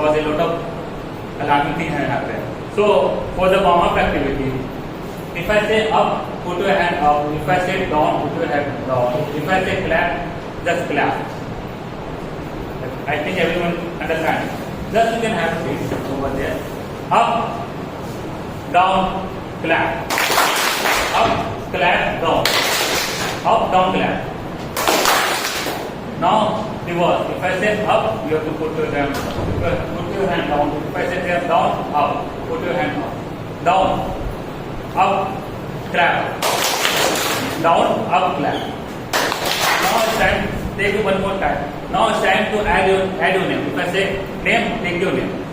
because a lot of alarming things have happened. So for the warm-up activity, if I say up, put your hand up. If I say down, put your hand down. If I say clap, just clap. I think everyone understands. Just you can have this over there. Up, down, clap. Up, clap, down. Up, down, clap. Now reverse. If I say up, you have to put your hand down. If I say down, up, put your hand up. Down, up, clap. Down, up, clap. Now it's time. Take it one more time. Now it's time to add your name. If I say name, take your name.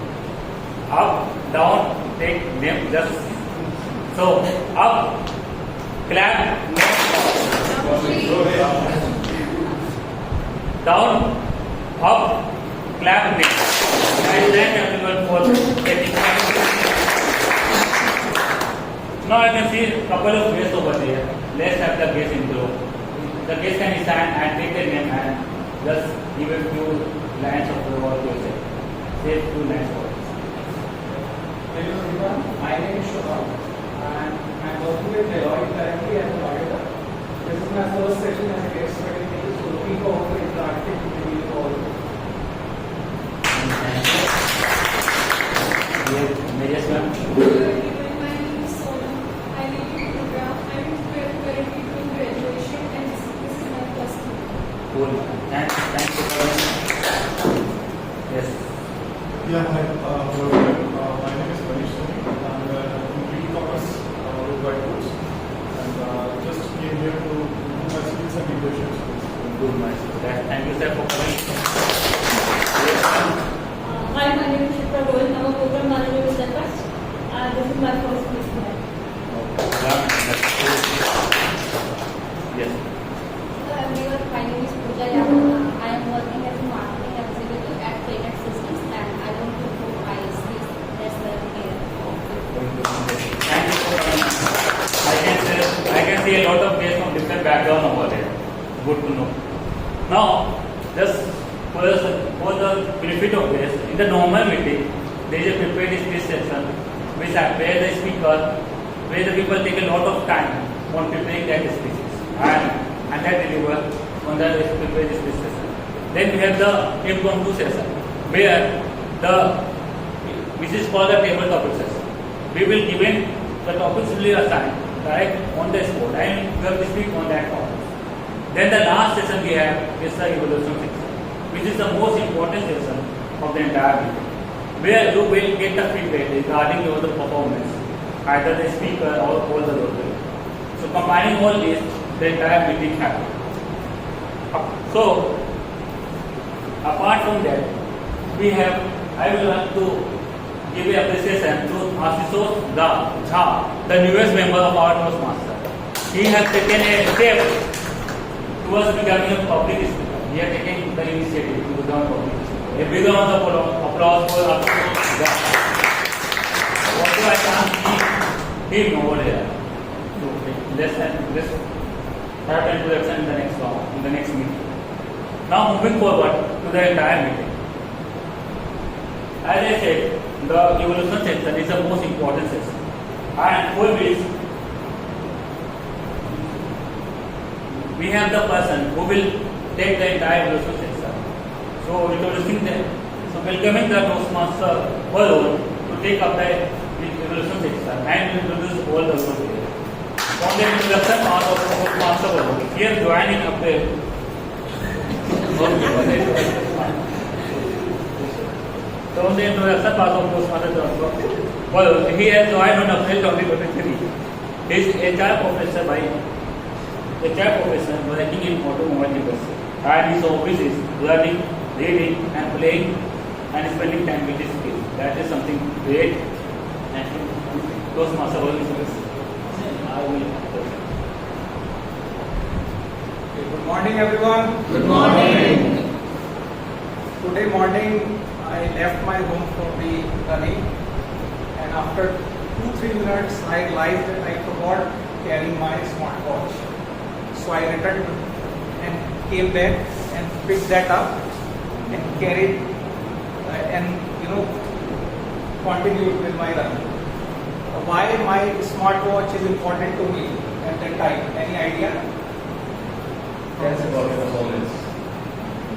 Up, down, take name. Just so up, clap, name. Down, up, clap, name. And then everyone for getting. Now I can see a couple of guests over there. Let's have the guest intro. The guest can stand and take their name and just give a few lines of the word to say. Say a few lines of words. Hello everyone, my name is Shobha and I am working with Deloitte currently as an auditor. This is my first session as a guest faculty, so looking forward to interacting with you all. Yes, ma'am. Cool. Thanks for coming. Yes. Yeah, hi. My name is Manish Soni. I'm in e-commerce with Whitebooks, and just came here to do my skills and leadership skills. Good, nice. Thank you, sir, for coming. Yes, Hi, my name is Shipra Goel. I'm a program manager with Toastmasters. This is my first placement. Yes. Hello everyone, my name is Pooja Yadav. I am working as a marketing executive at Payment Systems and I want to improve my skills. That's why I'm here. Thank you for coming. I can see a lot of guests from different background over there. Good to know. Now, just for the benefit of this, in the normal meeting, there is a prepared speech section where the speaker, where the people take a lot of time on preparing their speeches and that deliver on the prepared speech session. Then we have the impromptu session which is called the table topic session. We will given the topics will be assigned right on the spot and you have to speak on that topic. Then the last session we have is the evaluation section, which is the most important session of the entire meeting, where you will get the feedback regarding your performance, either the speaker or all the workers. So combining all this, the entire meeting happens. So apart from that, I will want to give an appreciation to Ashish Jha, the newest member of our Toastmasters. He has taken a step towards becoming a public speaker. He has taken the initiative to become a public speaker. A big round of applause for Ashish Jha. Also, I can't see him over there. So let's have an introduction in the next round, in the next meeting. Now moving forward to the entire meeting. As I said, the evaluation section is the most important section, and for which we have the person who will take the entire evaluation section. So introducing them. So welcoming the Toastmaster Varun to take up the evaluation section and introduce all the group here. From the introduction part of Toastmaster Varun, here joining up the from the introduction part of Toastmaster Varun, he has joined on April 2023. He is HR professor working in automobile industry, and his hobbies is learning, reading, and playing, and spending time with his kids. That is something great. And Toastmaster Varun is I will. Good morning everyone. Good morning. Today morning I left my home for the running and after 2-3 minutes I realized that I forgot carrying my smartwatch. So I returned and came back and picked that up and carried and continued with my run. Why my smartwatch is important to me at that time? Any idea? Tells about your performance.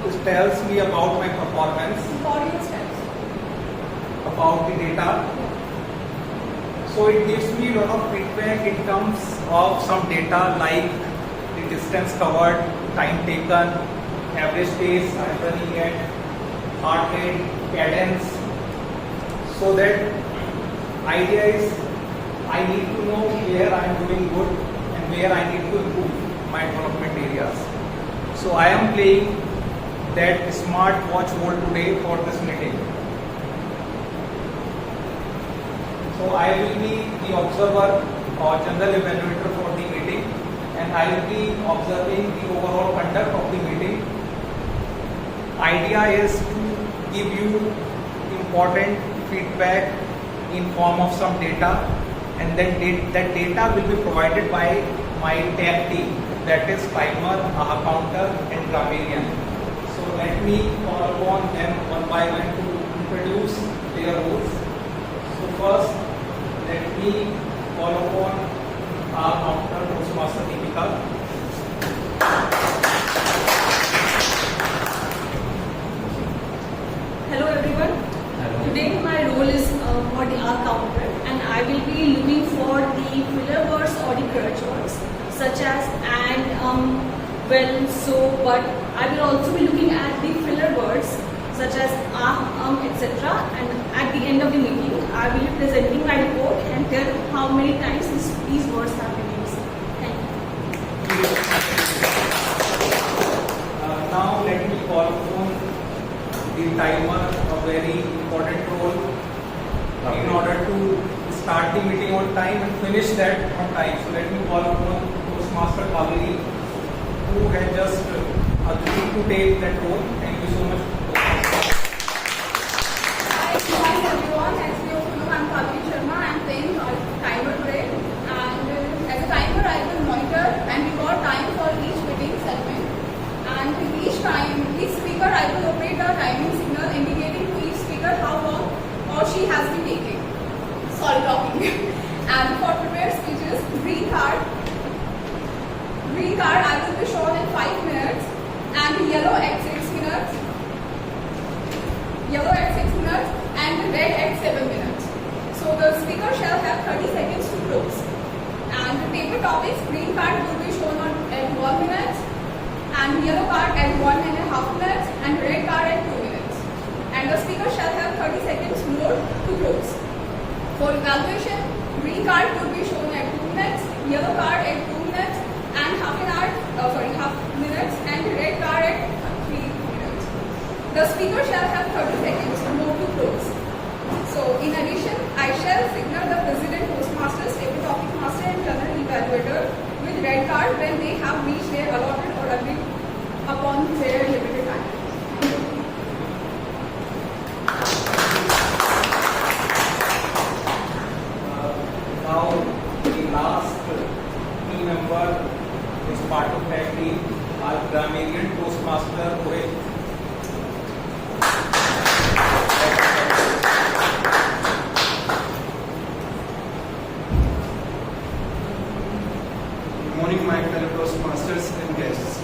It tells me about my performance, For your steps. about the data. So it gives me a lot of feedback in terms of some data like the distance covered, time taken, average pace I am running at, heart rate, cadence. So that idea is I need to know where I am doing good and where I need to improve my development areas. So I am playing that smart watch role today for this meeting. So I will be the observer or general evaluator for the meeting, and I will be observing the overall conduct of the meeting. Idea is to give you important feedback in form of some data, and then that data will be provided by my tech team, that is timer, AHA counter and Grammarian. So let me call upon them one by one to introduce their roles. So first, let me call upon our counter Toastmaster Deepika. Hello everyone. Hello. Today my role is for the R counter, and I will be looking for the filler words or the crutch words such as and, well, so, but. I will also be looking at the filler words such as etc. And at the end of the meeting, I will be presenting my report and tell how many times these words have been used. Thank you. Now let me call upon the timer, a very important role in order to start the meeting on time and finish that on time. So let me call upon Toastmaster Kaveri, who has just agreed to take that role. Thank you so much. Hi everyone, as you all know, I'm Kaveri Sharma. I'm playing timer today, and as a timer I will monitor and record time for each meeting segment, and with each speaker I will operate a timing signal indicating to each speaker how long or she has been taking. Sorry, talking. And for prepared speeches, green card I will be shown in 5 minutes, and yellow at 6 minutes. Yellow at 6 minutes and red at 7 minutes. So the speaker shall have 30 seconds to close. And the paper topics, green card will be shown at 1 minute, and yellow card at 1.5 minutes, and red card at 2 minutes. And the speaker shall have 30 seconds more to close. For evaluation, green card will be shown at 2 minutes, yellow card at 2 minutes, and half minutes, and red card at 3 minutes. The speaker shall have 30 seconds more to close. So, in addition, I shall signal the President, Toastmasters, Table Topic Master, and General Evaluator with red card when they have reached their allotted or agreed upon their limited time. Now, the last team member is part of that team, our Grammarian Toastmaster Rohit. Good morning, my fellow Toastmasters and guests.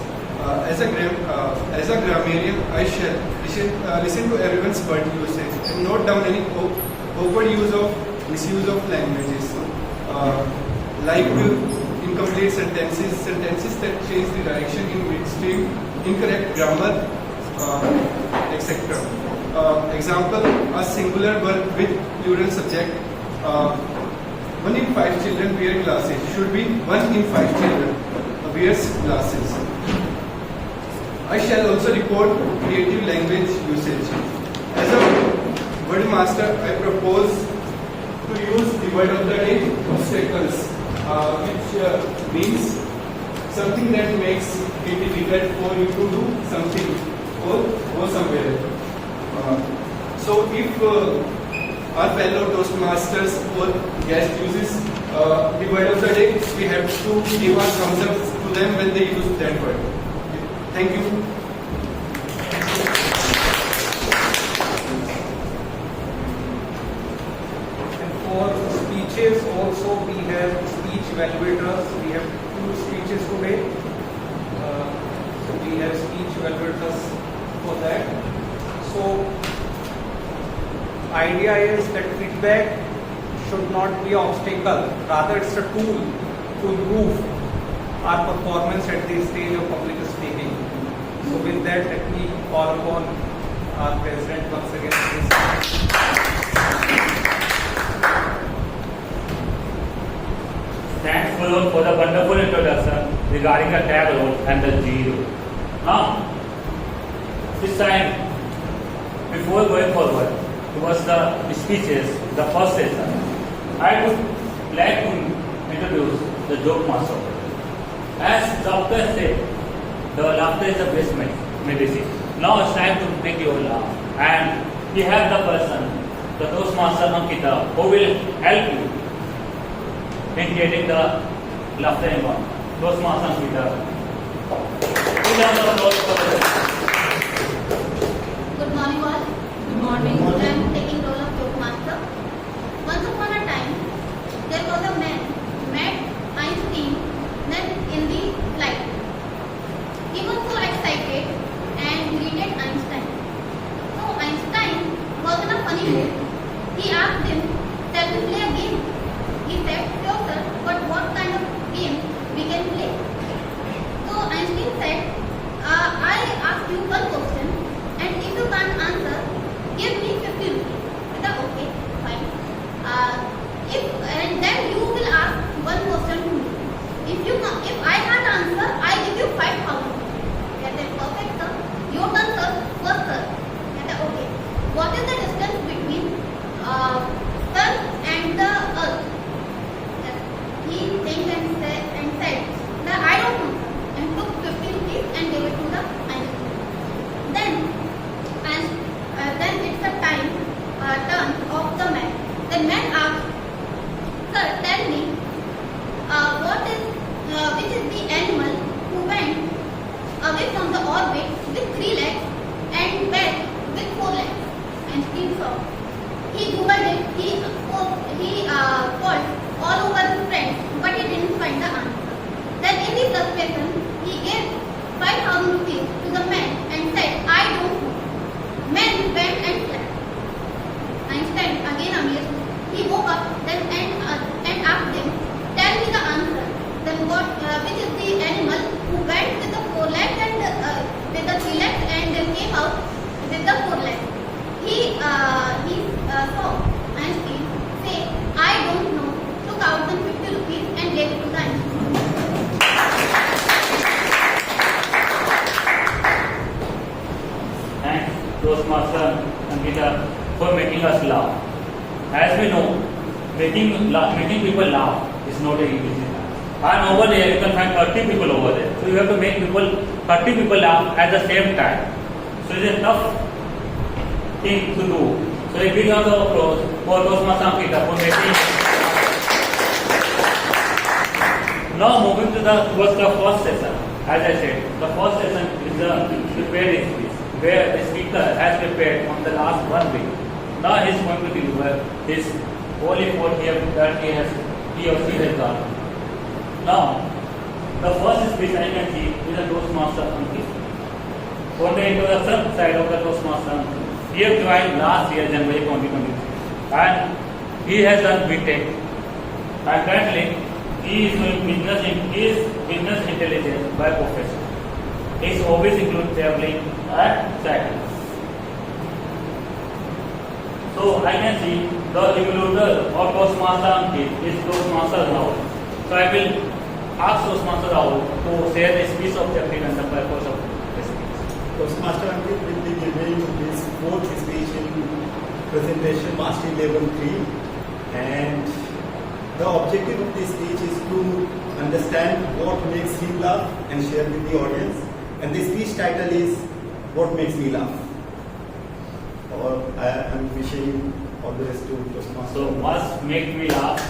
As a grammarian, I shall listen to everyone's word usage and note down any awkward misuse of languages, like incomplete sentences that change the direction in midstream, incorrect grammar, etc. Example: a singular verb with plural subject. 1 in 5 children wear glasses should be 1 in 5 children wears glasses. I shall also report creative language usage. As a word master, I propose to use the word of the day, obstacles, which means something that makes it difficult for you to do something or go somewhere. So if our fellow Toastmasters or guest uses the word of the day, we have to give a thumbs up to them when they use that word. Thank you. For speeches also we have speech evaluators. We have 2 speeches today. So we have speech evaluators for that. So idea is that feedback should not be an obstacle. Rather, it's a tool to improve our performance at this stage of public speaking. So with that, let me call upon our president once again. Thanks Fulod for the wonderful introduction regarding the tag role and the G role. Now, this time, before going forward towards the speeches, the first session, I would like to introduce the joke master. As doctor said, the laughter is the best medicine. Now it's time to make you laugh. And we have the person, the Toastmaster Ankita, who will help you in creating the laughter environment. Toastmaster Ankita. Good morning all. Good morning. I am taking role of joke master. Once upon a time, there was a man met Einstein then in the flight. He was so excited and greeted Einstein. So Einstein was in a funny mood. He asked him, "Shall we play a game?" He said, "Sure sir, but what kind of game we can play?" So Einstein said, "I ask you one question, and if you can't answer, give me 50 rupees." I said, "Okay, fine. And then you will ask one question to me. If I can't answer, I give you 5,000. I said, "Perfect sir. Your turn sir. First sir." I said, "Okay. What is the distance between sun and the earth?" He think and said that I don't know, and took 50 rupees and gave it to the Einstein. Then it's the turn of the man. The man asked, "Sir, tell me, which is the animal who went away from the orbit with 3 legs and back with 4 legs?" Einstein saw. He googled it. He called all over his friends, but he didn't find the answer. Then in his frustration, he gave 5,000 rupees to the man and said, "I don't know." Man went and slept. Einstein, again amazed, he woke up then and asked him, "Tell me the answer. Then which is the animal who went with the 4 legs and with the 3 legs and came out with the 4 legs?" He saw Einstein say, "I don't know," took out the 50 rupees and gave it to the Einstein. Thanks, Toastmaster Ankita, for making us laugh. As we know, making people laugh is not a easy task. And over there, you can find 30 people over there. So you have to make 30 people laugh at the same time. So it's a tough thing to do. So a big round of applause for Toastmaster Ankita for making. Now moving towards the first session. As I said, the first session is the prepared speech, where the speaker has prepared on the last 1 week. Now he is going to deliver his whole effort that he or she has done. Now, the first speech I can see is a Toastmaster Ankit. For the introduction side of the Toastmaster, he has joined last year, January 2023, and he has done BTech. And currently, he is doing business intelligence by profession. His hobbies include traveling and cycling. So I can see the evaluator of Toastmaster Ankit is Toastmaster Rahul. So I will ask Toastmaster Rahul to share the speech objective and the purpose of the speech. Toastmaster Ankit will be giving his 4th speech in presentation Mastery Level 3, and the objective of this speech is to understand what makes him laugh and share with the audience. And the speech title is "What Makes Me Laugh." Or I am wishing all the best to Toastmaster. So must make me laugh.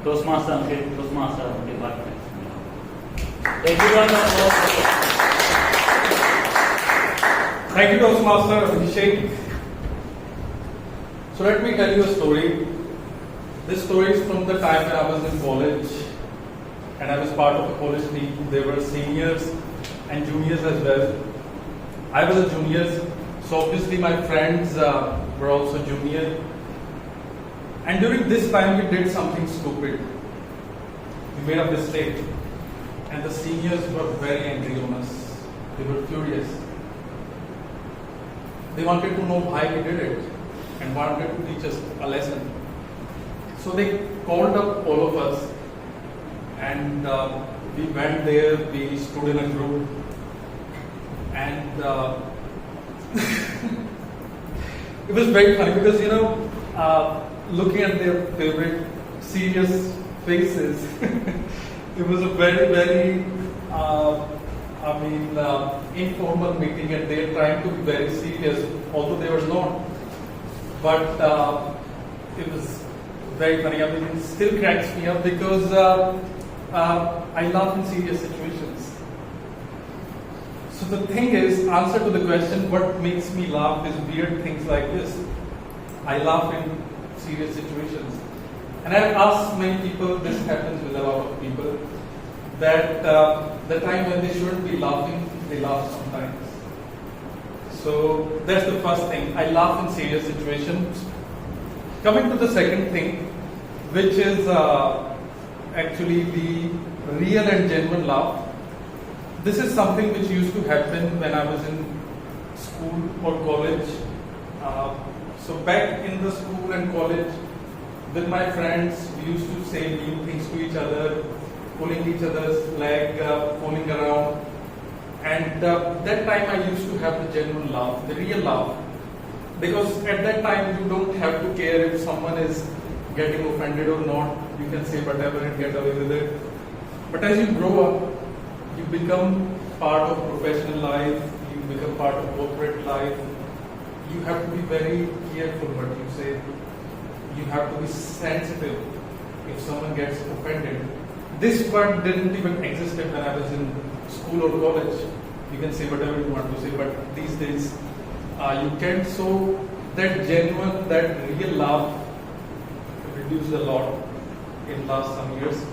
Toastmaster Ankit, Toastmaster Ankit, what makes me laugh? Everyone applause. Thank you, Toastmaster Abhishek. So let me tell you a story. This story is from the time when I was in college and I was part of a college team. There were seniors and juniors as well. I was a junior, so obviously my friends were also junior. And during this time we did something stupid. We made a mistake and the seniors were very angry on us. They were furious. They wanted to know why we did it and wanted to teach us a lesson. So they called up all of us and we went there, we stood in a group and it was very funny because, looking at their favorite serious faces, it was a very, very, informal meeting and they were trying to be very serious, although they were not. But it was very funny. It still cracks me up because I laugh in serious situations. So the thing is, answer to the question, what makes me laugh is weird things like this. I laugh in serious situations. And I've asked many people, this happens with a lot of people, that the time when they shouldn't be laughing, they laugh sometimes. So that's the first thing. I laugh in serious situations. Coming to the second thing, which is actually the real and genuine laugh. This is something which used to happen when I was in school or college. So back in the school and college, with my friends, we used to say mean things to each other, pulling each other's leg, fooling around. And that time I used to have the genuine laugh, the real laugh. Because at that time you don't have to care if someone is getting offended or not. You can say whatever and get away with it. But as you grow up, you become part of professional life, you become part of corporate life. You have to be very careful what you say. You have to be sensitive if someone gets offended. This word didn't even exist when I was in school or college. You can say whatever you want to say, but these days you can. So that genuine, that real laugh reduced a lot in last some years.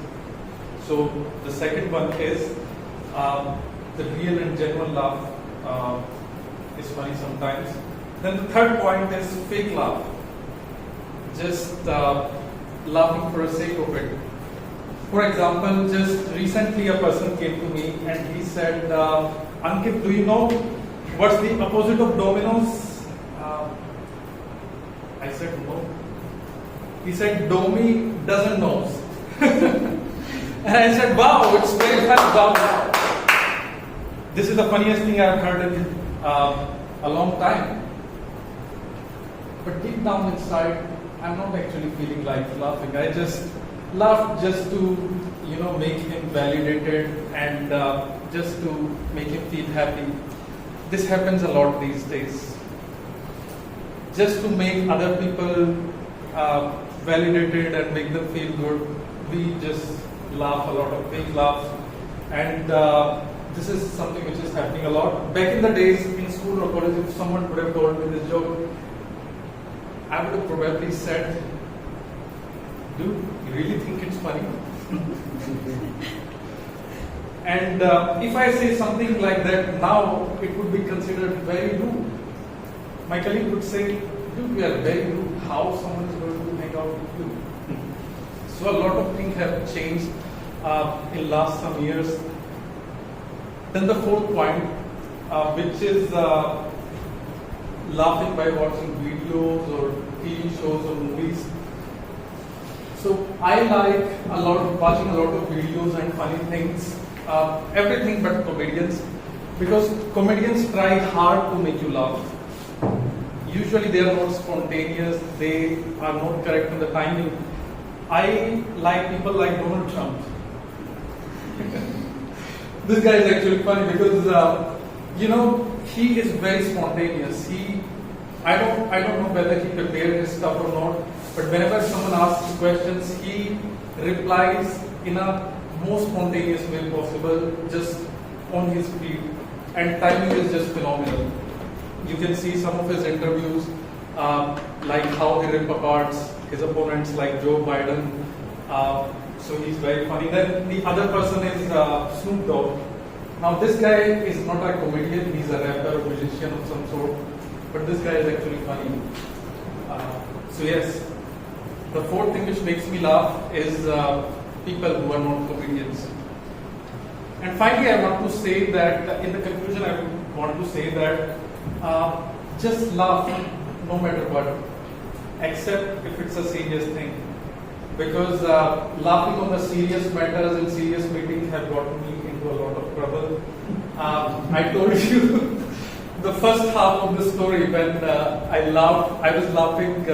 So the second one is the real and genuine laugh is funny sometimes. Then the third point is fake laugh. Just laughing for the sake of it. For example, just recently a person came to me and he said, Ankit, do you know what's the opposite of dominoes? I said no. He said, Domi doesn't know. And I said, wow, it's very funny. Wow. This is the funniest thing I've heard in a long time. But deep down inside, I'm not actually feeling like laughing. I just laugh just to, make him validated and just to make him feel happy. This happens a lot these days. Just to make other people validated and make them feel good, we just laugh a lot of fake laughs. And this is something which is happening a lot. Back in the days in school or college, if someone would have told me this joke, I would have probably said, dude, you really think it's funny? And if I say something like that now, it would be considered very rude. My colleague would say, dude, we are very rude. How someone is going to hang out with you? So a lot of things have changed in last some years. Then the fourth point, which is laughing by watching videos or TV shows or movies. So I like watching a lot of videos and funny things, everything but comedians, because comedians try hard to make you laugh. Usually they are not spontaneous, they are not correct in the timing. I like people like Donald Trump. This guy is actually funny because he is very spontaneous. I don't know whether he prepared his stuff or not, but whenever someone asks questions, he replies in a most spontaneous way possible, just on his feet, and timing is just phenomenal. You can see some of his interviews, like how he rip apart his opponents like Joe Biden. So he's very funny. Then the other person is Snoop Dogg. Now this guy is not a comedian, he's a rapper, musician of some sort, but this guy is actually funny. So yes, the fourth thing which makes me laugh is people who are not comedians. And finally, I want to say that in the conclusion, I want to say that just laugh no matter what, except if it's a serious thing. Because laughing on the serious matters in serious meetings have gotten me into a lot of trouble. I told you the first half of the story when I was laughing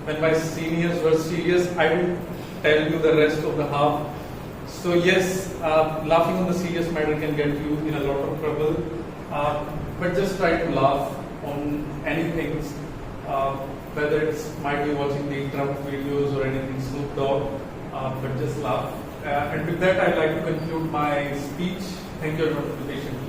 when my seniors were serious. I will tell you the rest of the half. So yes, laughing on the serious matter can get you in a lot of trouble. But just try to laugh on anything. Whether it's might be watching the Trump videos or anything, Snoop Dogg, but just laugh. And with that, I'd like to conclude my speech. Thank you everyone for patiently.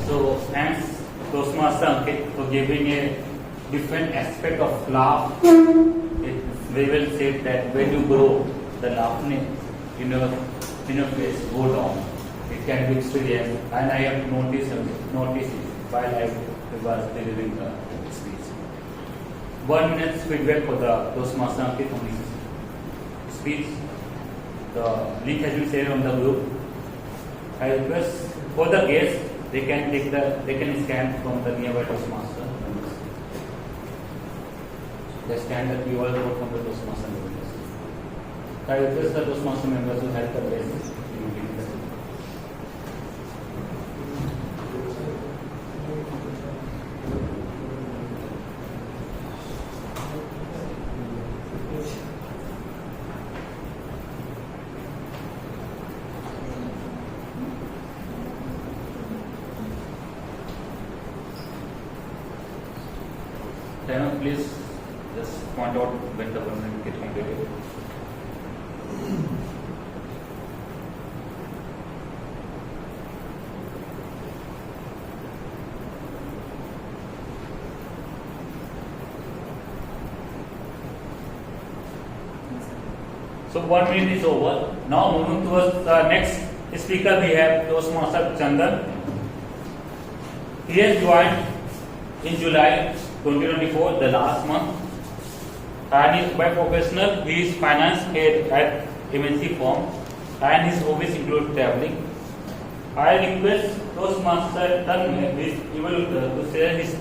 So thanks Toastmaster Ankit for giving a different aspect of laugh. It very well said that when you grow, the laughing in your face go down. It can be experienced, and I have noticed it while I was delivering the speech. 1 minute feedback for the Toastmaster Ankit on his speech. The link has been shared on the group. I request for the guests, they can scan from the nearby Toastmaster. They scan the QR code from the Toastmaster members. I request the Toastmaster members to help the guests in meeting the Diana, please just point out when the 1 minute gets completed. So 1 minute is over. Now moving towards the next speaker, we have Toastmaster Chandan. He has joined in July 2024, the last month. And he, by professional, he is finance head at MNC firm, and his hobbies include traveling. I request Toastmaster Chandan, his evaluator, to share his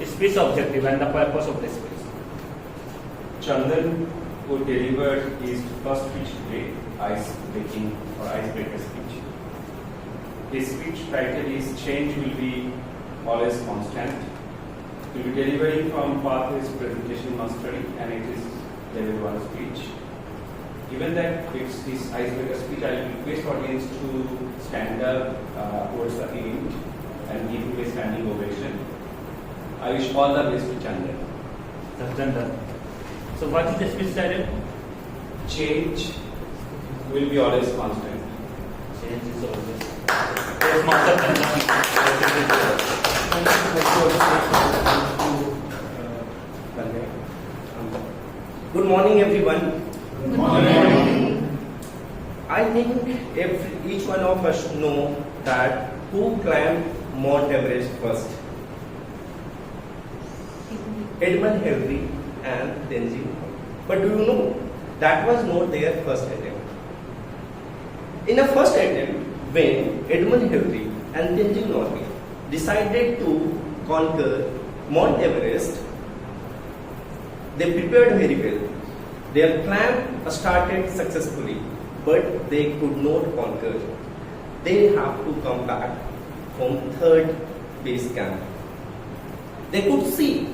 speech objective and the purpose of this speech. Chandan, who delivered his first speech today, ice-breaking or icebreaker speech. His speech title is "Change Will Be Always Constant." He will be delivering from Pathways Presentation Mastery, and it is level 1 speech. Given that it's his icebreaker speech, I will request audience to stand up towards the end and give him a standing ovation. I wish all the best to Chandan. Chandan. So what is the speech title? Change will be always constant. Change is always. Toastmaster Chandan. Good morning, everyone. Good morning. I think each one of us know that who climbed Mount Everest first. Edmund Hillary and Tenzing. But do you know that was not their first attempt? In the first attempt, when Edmund Hillary and Tenzing Norgay decided to conquer Mount Everest, they prepared very well. Their plan started successfully, but they could not conquer. They have to come back from third base camp. They could see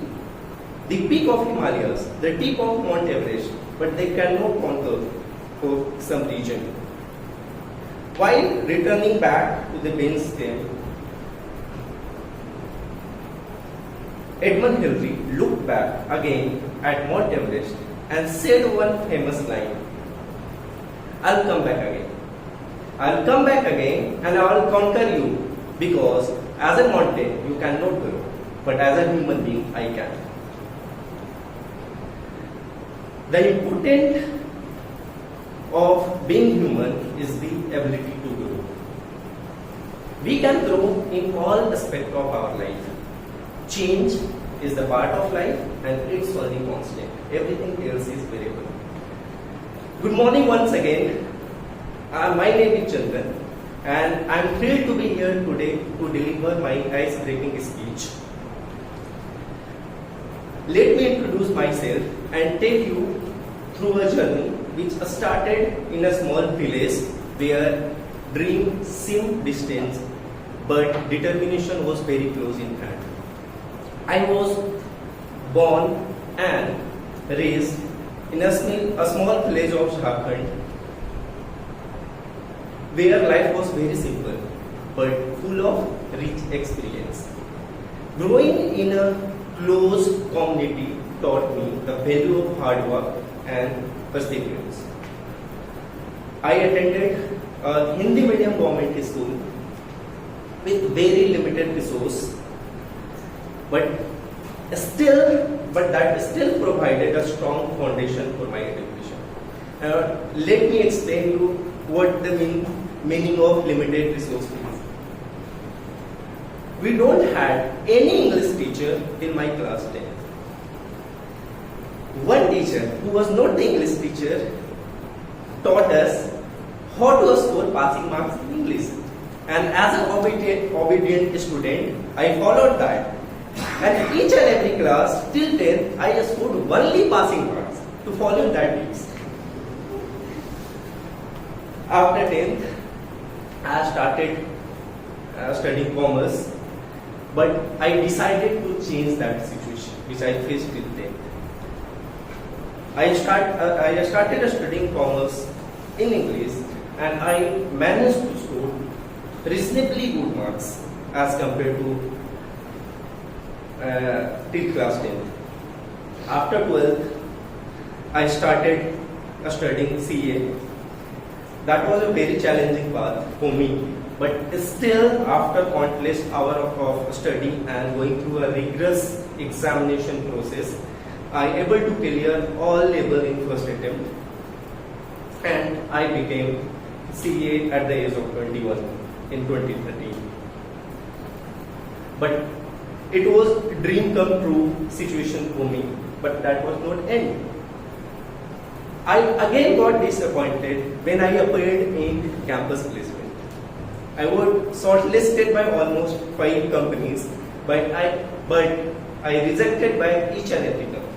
the peak of Himalayas, the tip of Mount Everest, but they cannot conquer for some region. While returning back to the base camp, Edmund Hillary looked back again at Mount Everest and said one famous line, "I'll come back again." I'll come back again and I'll conquer you, because as a mountain you cannot grow, but as a human being I can. The important of being human is the ability to grow. We can grow in all aspects of our life. Change is the part of life and it's only constant. Everything else is variable. Good morning once again. My name is Chandran and I am thrilled to be here today to deliver my ice-breaking speech. Let me introduce myself and take you through a journey which started in a small village where dreams seemed distant but determination was very close in hand. I was born and raised in a small village of Jharkhand where life was very simple but full of rich experience. Growing in a close community taught me the value of hard work and perseverance. I attended a Hindi medium government school with very limited resources, but that still provided a strong foundation for my education. Let me explain you what the meaning of limited resource is. We don't had any English teacher in my class 10. One teacher who was not the English teacher taught us how to score passing marks in English. And as an obedient student, I followed that. And each and every class till 10th, I scored only passing marks to follow that tips. After 10th, I started studying commerce, but I decided to change that situation which I faced till 10th. I started studying commerce in English and I managed to score reasonably good marks as compared to till class 10th. After 12th, I started studying CA. That was a very challenging path for me, but still after countless hours of study and going through a rigorous examination process, I able to clear all level in first attempt and I became CA at the age of 21 in 2013. But it was a dream come true situation for me, but that was not end. I again got disappointed when I appeared in campus placement. I was shortlisted by almost 5 companies, but I rejected by each and every company.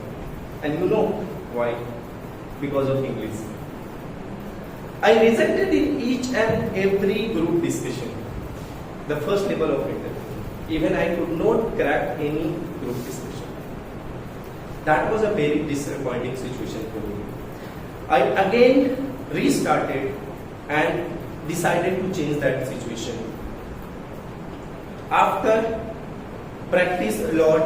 And you know why? Because of English. I rejected in each and every group discussion, the first level of interview. Even I could not crack any group discussion. That was a very disappointing situation for me. I again restarted and decided to change that situation. After practice a lot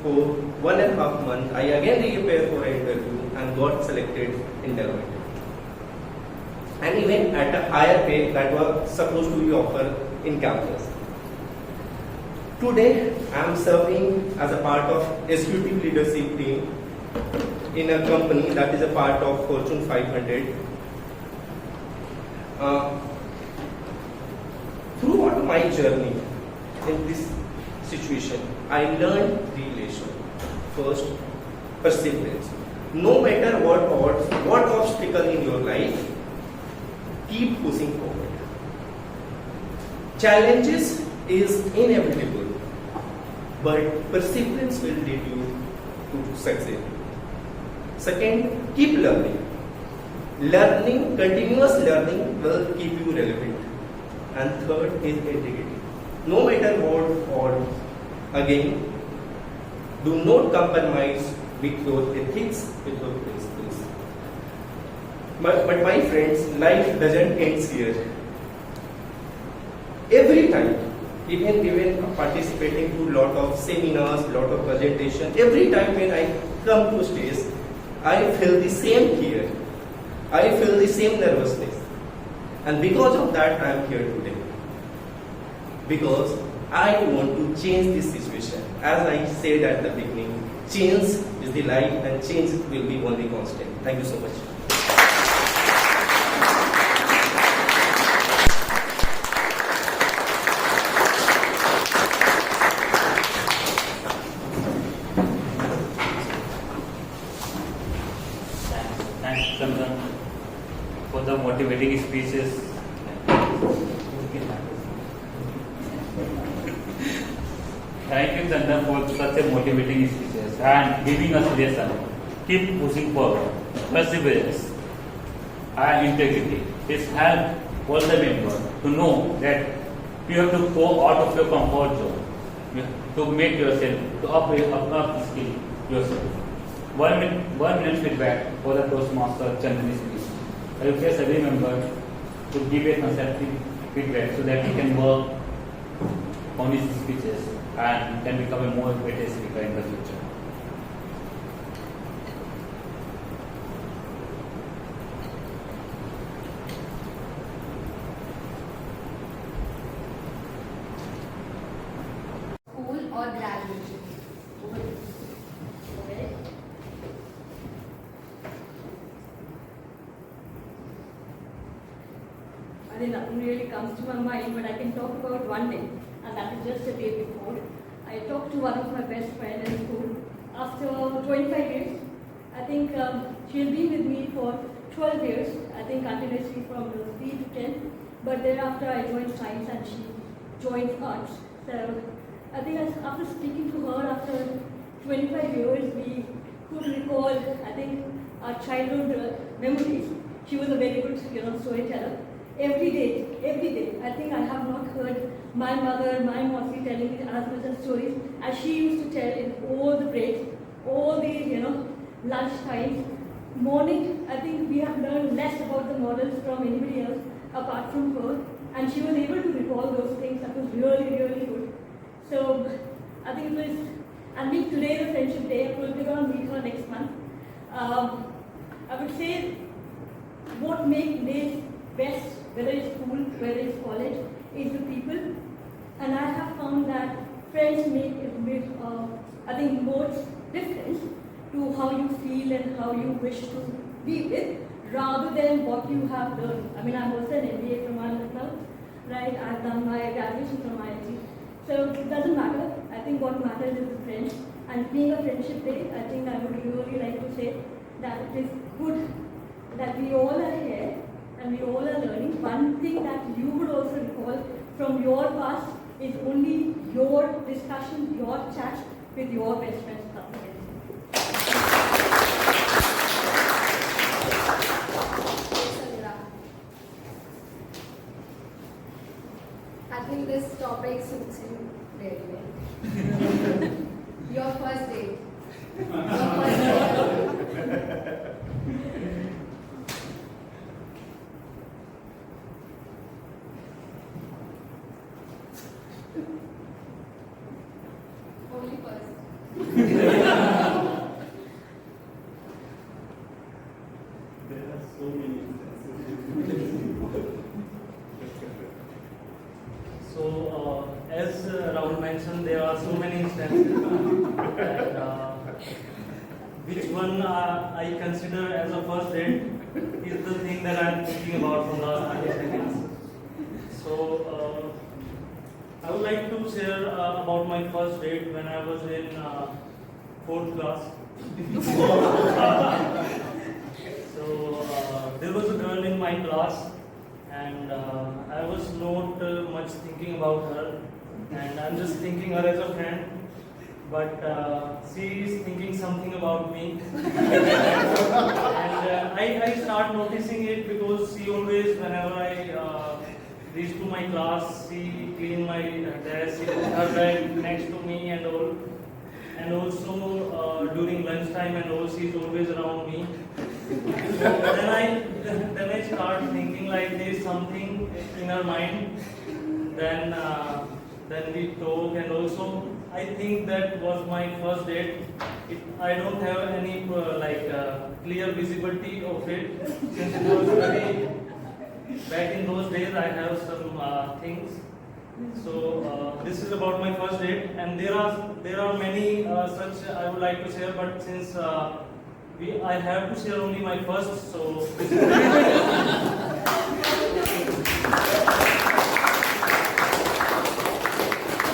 for 1.5 months, I again prepared for an interview and got selected in Deloitte. And even at a higher pay that was supposed to be offered in campus. Today, I am serving as a part of executive leadership team in a company that is a part of Fortune 500. Throughout my journey in this situation, I learned 3 lessons. First, perseverance. No matter what odds, what obstacle in your life, keep pushing forward. Challenges is inevitable, but perseverance will lead you to succeed. Second, keep learning. Continuous learning will keep you relevant. And third is integrity. No matter what odds, again, do not compromise with your ethics, with your principles. But my friends, life doesn't end here. Every time, even participating to lot of seminars, lot of presentations, every time when I come to stage, I feel the same fear. I feel the same nervousness. And because of that, I am here today. Because I want to change this situation. As I said at the beginning, change is the life and change will be only constant. Thank you so much. Thanks, Chandan, for the motivating speeches. Thank you, Chandan, for such a motivating speeches and giving us lesson. Keep pushing forward. Perseverance and integrity. This help all the members to know that you have to go out of your comfort zone to make yourself, to up the skill yourself. 1 minute feedback for the Toastmaster Chandan speech. I request every member to give a constructive feedback so that he can work on his speeches and can become a more better speaker in the future. School or graduation? Okay. I think nothing really comes to my mind, but I can talk about one day, and that is just the day before. I talked to one of my best friends in school. After 25 years, I think she'll be with me for 12 years, I think continuously from 3 to 10. But thereafter I joined science and she joined arts. So I think after speaking to her after 25 years, we could recall, I think, our childhood memories. She was a very good, storyteller. Every day, I think I have not heard my mother, my Mossy telling me as much as stories as she used to tell in all the breaks, all the, lunch times. Morning, I think we have learned less about the models from anybody else apart from her, and she was able to recall those things. That was really, really good. So, I think it was, and meet today the Friendship Day. We're going to meet her next month. I would say what makes days best, whether it's school, whether it's college, is the people. And I have found that friends make I think, most difference to how you feel and how you wish to be with, rather than what you have learned. I mean, I'm also an MBA from Lucknow, right? I've done my graduation from IIT. So it doesn't matter. I think what matters is the friends. And being a Friendship Day, I think I would really like to say that it is good that we all are here and we all are learning. One thing that you would also recall from your past is only your discussion, your chat with your best friends. I think this topic suits you very well. Your first date. Your first date. Only first. There are so many instances. So, as Rahul mentioned, there are so many instances. And, which one I consider as a first date is the thing that I'm thinking about from the last 30 seconds. So, I would like to share about my first date when I was in 4th class. So, there was a girl in my class, and I was not much thinking about her, and I'm just thinking her as a friend, but she is thinking something about me. And I start noticing it because she always, whenever I reach to my class, she clean my desk, she put her bag next to me and all. And also during lunchtime and all, she's always around me. Then I start thinking like there's something in her mind. Then we talk, and also I think that was my first date. I don't have any clear visibility of it, since it was very back in those days, I have some things. So this is about my first date, and there are many such I would like to share, but since I have to share only my first, so this is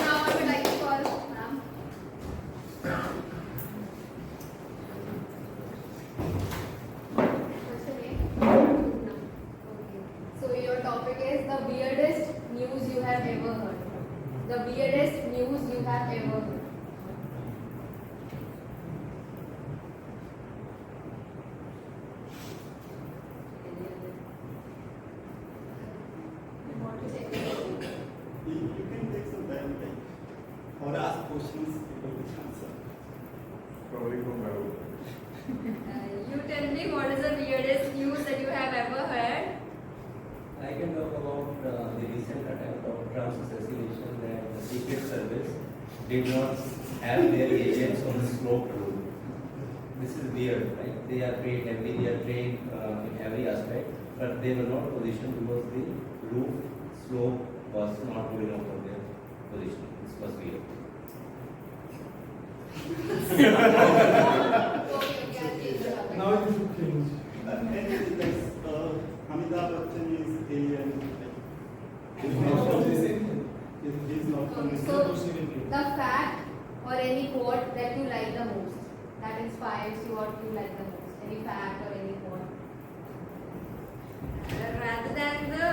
Now I would like to call ma'am. What's your name? Okay. So your topic is the weirdest news you have ever heard. The weirdest news you have ever heard. You want to take it? You can take some time, like, or ask questions, people will answer. Probably from my own. You tell me what is the weirdest news that you have ever heard? I can talk about the recent attempt of Trump's assassination that the Secret Service did not have their agents on the slope rule. This is weird, right? They are trained in every aspect, but they were not positioned because the roof slope was not good enough for their position. This was weird. Okay, I'll change the topic. Now you should change. Anything like Amitabh Bachchan is alien. He's not from this Indian. He's not from this So, the fact or any quote that you like the most, that inspires you or you like the most, any fact or any quote. Rather than the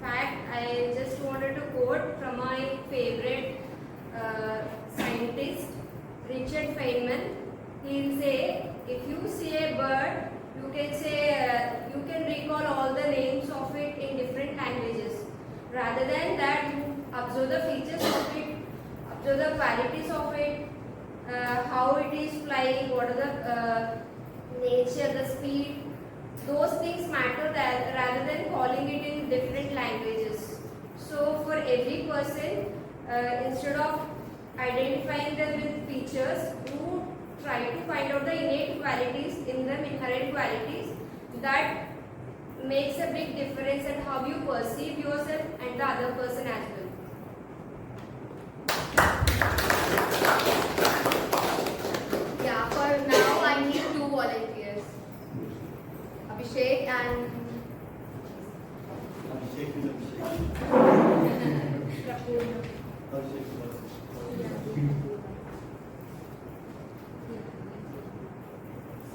fact, I just wanted to quote from my favorite scientist, Richard Feynman. He'll say, if you see a bird, you can say, you can recall all the names of it in different languages. Rather than that, you observe the features of it, observe the qualities of it, how it is flying, what are the nature, the speed. Those things matter rather than calling it in different languages. So for every person, instead of identifying them with features, you try to find out the innate qualities in them, inherent qualities that makes a big difference in how you perceive yourself and the other person as well. Yeah, for now I need 2 volunteers. Abhishek and Abhishek is Abhishek. Abhishek was.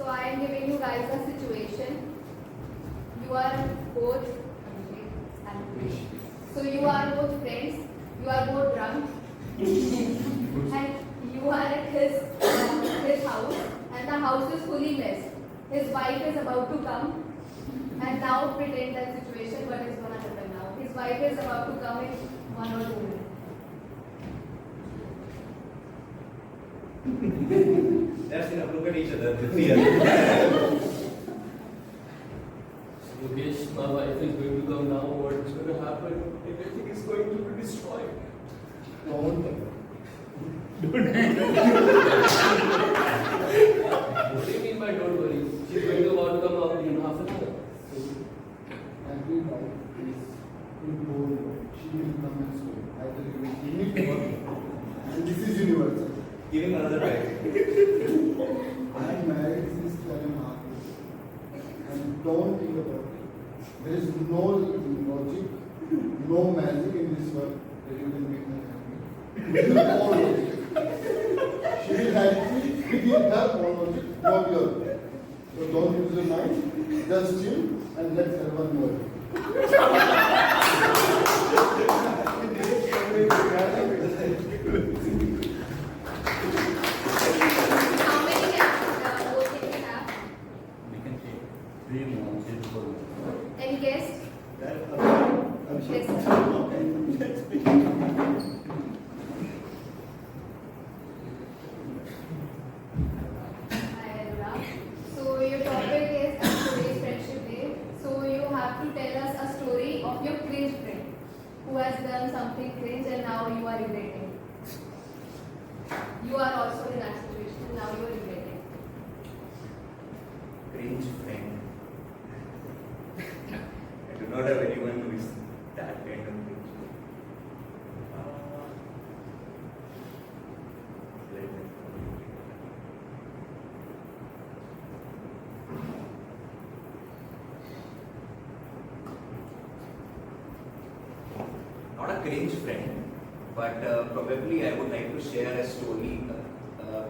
so I am giving you guys a situation. You are both so you are both friends. You are both drunk, and you are at his house, and the house is fully messed. His wife is about to come, and now pretend that situation. What is going to happen now? His wife is about to come in 1 or 2 minutes. That's enough. Look at each other. Yogesh, my wife is going to come now. What is going to happen? Everything is going to be destroyed. Don't. What do you mean by don't worry? She's going to want to come out in half an hour. Every wife is in home. She will come and stay. Either you will need to work. And this is universal. Giving another right. I am married since 12.5 years. And don't think about it. There is no logic, no magic in this world that you can make me happy. This is all logic. She will help me with her own logic, not yours. So don't use your mind, just chill and let's have one more. How many both of you have? We can take 3 more. Any guess? Abhishek. Yes. Okay, let's begin. So your topic is today's Friendship Day. So you have to tell us a story of your cringe friend who has done something cringe and now you are regretting. You are also in that situation and now you are regretting. Cringe friend. not a cringe friend, but probably I would like to share a story, a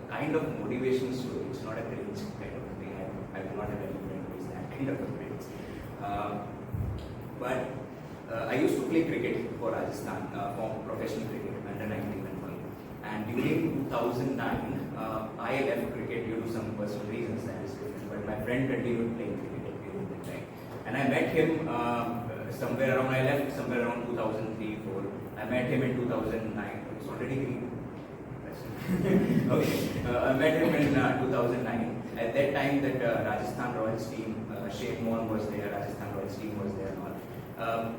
kind of motivational story. It's not a cringe kind of thing. I do not have any friend who is that kind of a cringe. But I used to play cricket for Rajasthan, for professional cricket, under 19 and all. And during 2009, I left cricket due to some personal reasons, that is different. But my friend continued playing cricket during that time. And I met him somewhere around, I left somewhere around 2003-4. I met him in 2009. It's already green. Okay. I met him in 2009. At that time, that Rajasthan Royals team, Shane Warne was there, Rajasthan Royals team was there and all.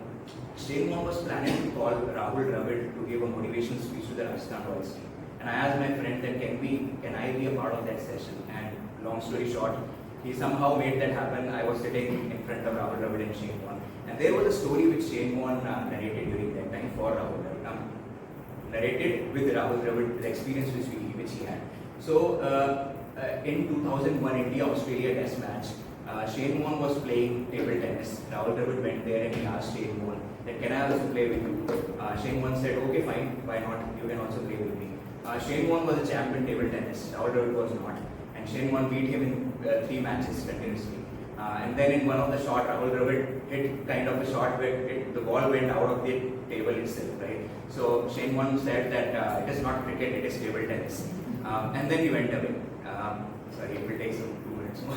Shane Warne was planning to call Rahul Dravid to give a motivation speech to the Rajasthan Royals team. And I asked my friend that can I be a part of that session? And long story short, he somehow made that happen. I was sitting in front of Rahul Dravid and Shane Warne. And there was a story which Shane Warne narrated during that time for Rahul Dravid. Narrated with Rahul Dravid, the experience which he had. So in 2001 India-Australia Test match, Shane Warne was playing table tennis. Rahul Dravid went there and he asked Shane Warne that can I also play with you? Shane Warne said, okay, fine, why not? You can also play with me. Shane Warne was a champ in table tennis. Rahul Dravid was not. And Shane Warne beat him in 3 matches continuously. And then in one of the shots, Rahul Dravid hit kind of a shot where the ball went out of the table itself, right? So Shane Warne said that it is not cricket, it is table tennis. And then he went away. Sorry, it will take some 2 minutes more.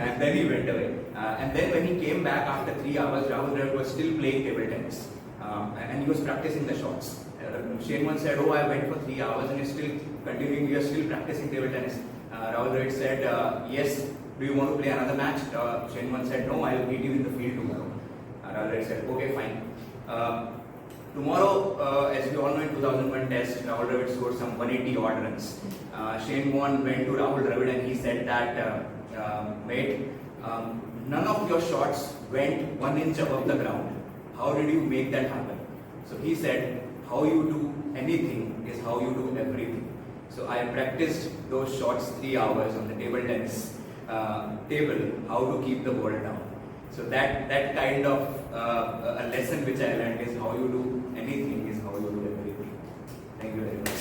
And then he went away. And then when he came back after 3 hours, Rahul Dravid was still playing table tennis. And he was practicing the shots. Shane Warne said, oh, I went for 3 hours and he's still continuing, we are still practicing table tennis. Rahul Dravid said, yes, do you want to play another match? Shane Warne said, no, I will meet you in the field tomorrow. Rahul Dravid said, okay, fine. Tomorrow, as we all know in 2001 test, Rahul Dravid scored some 180 odd runs. Shane Warne went to Rahul Dravid and he said that, mate, none of your shots went 1 inch above the ground. How did you make that happen? So he said, how you do anything is how you do everything. So I practiced those shots 3 hours on the table tennis table, how to keep the ball down. So that kind of a lesson which I learned is how you do anything is how you do everything. Thank you very much.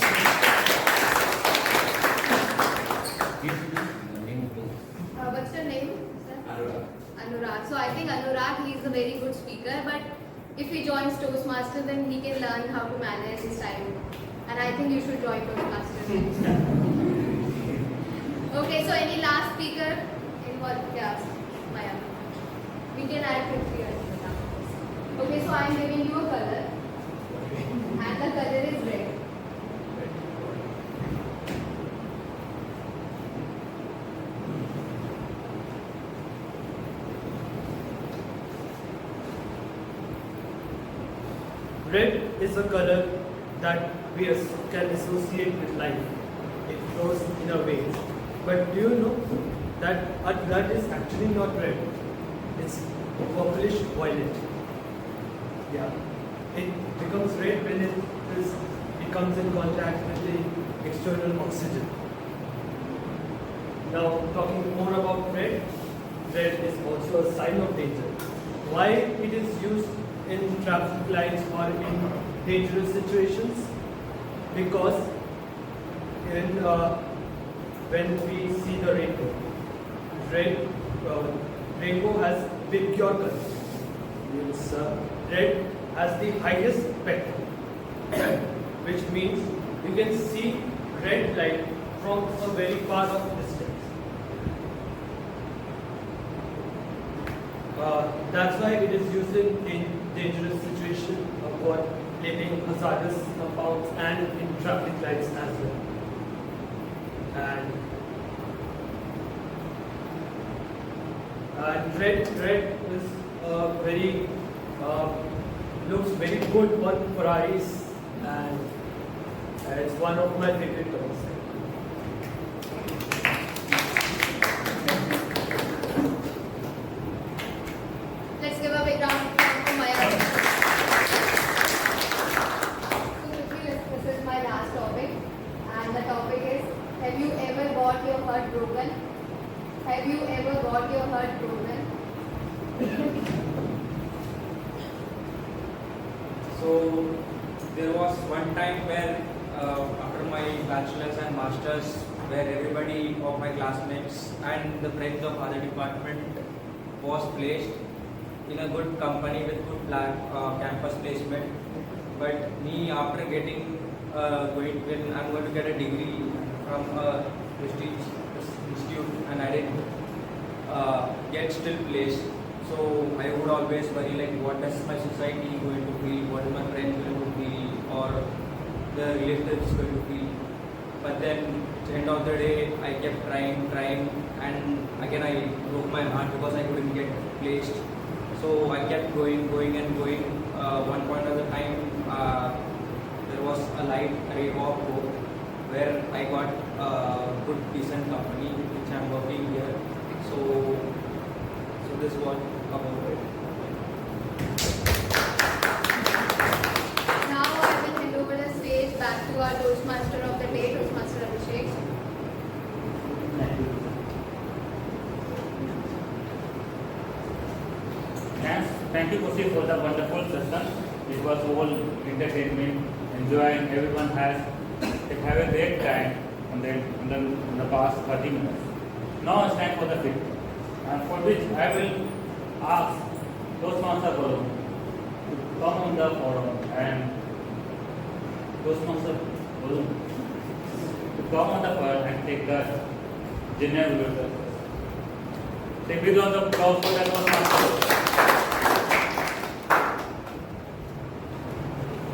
What's your name, sir? Anurag. Anurag. So I think Anurag, he is a very good speaker, but if he joins Toastmasters, then he can learn how to manage his time. And I think you should join Toastmasters. Okay, so any last speaker? Anyone? Yeah, Maya. We can add 50 years. Okay, so I am giving you a color. And the color is red. Red is a color that we can associate with life. It flows in our veins. But do you know that our blood is actually not red? It's purplish violet. Yeah. It becomes red when it comes in contact with the external oxygen. Now, talking more about red is also a sign of danger. Why it is used in traffic lights or in dangerous situations? Because when we see the rainbow has big Yorker. Means red has the highest spectrum, which means you can see red light from a very far off distance. That's why it is used in dangerous situations for leaving hazardous compounds and in traffic lights as well. And red is very looks very good on Ferraris, and it's one of my favorite colors. Let's give a big round of applause to Maya. So quickly, this is my last topic, and the topic is: have you ever got your heart broken? Have you ever got your heart broken? So So there was one time where after my bachelor's and master's, where everybody of my classmates and the friends of other department was placed in a good company with good campus placement. But me, after getting when I'm going to get a degree from a prestige institute, and I didn't get still placed. So I would always worry, like, what is my society going to feel, what is my friends going to feel, or the relatives going to feel. But then at the end of the day, I kept trying, and again I broke my heart because I couldn't get placed. So I kept going. One point of the time, there was a light ray of hope where I got a good, decent company which I'm working here. So this is what about it. Now I will hand over the stage back to our Toastmaster of the day, Toastmaster Abhishek. Thank you, Kosi, for the wonderful session. It was all entertainment, enjoying. Everyone has have a great time in the past 30 minutes. Now it's time for the feedback, and for which I will ask Toastmaster Guru to come on the forum and Toastmaster Guru to come on the forum and take the general view. Take big round of applause for the Toastmaster.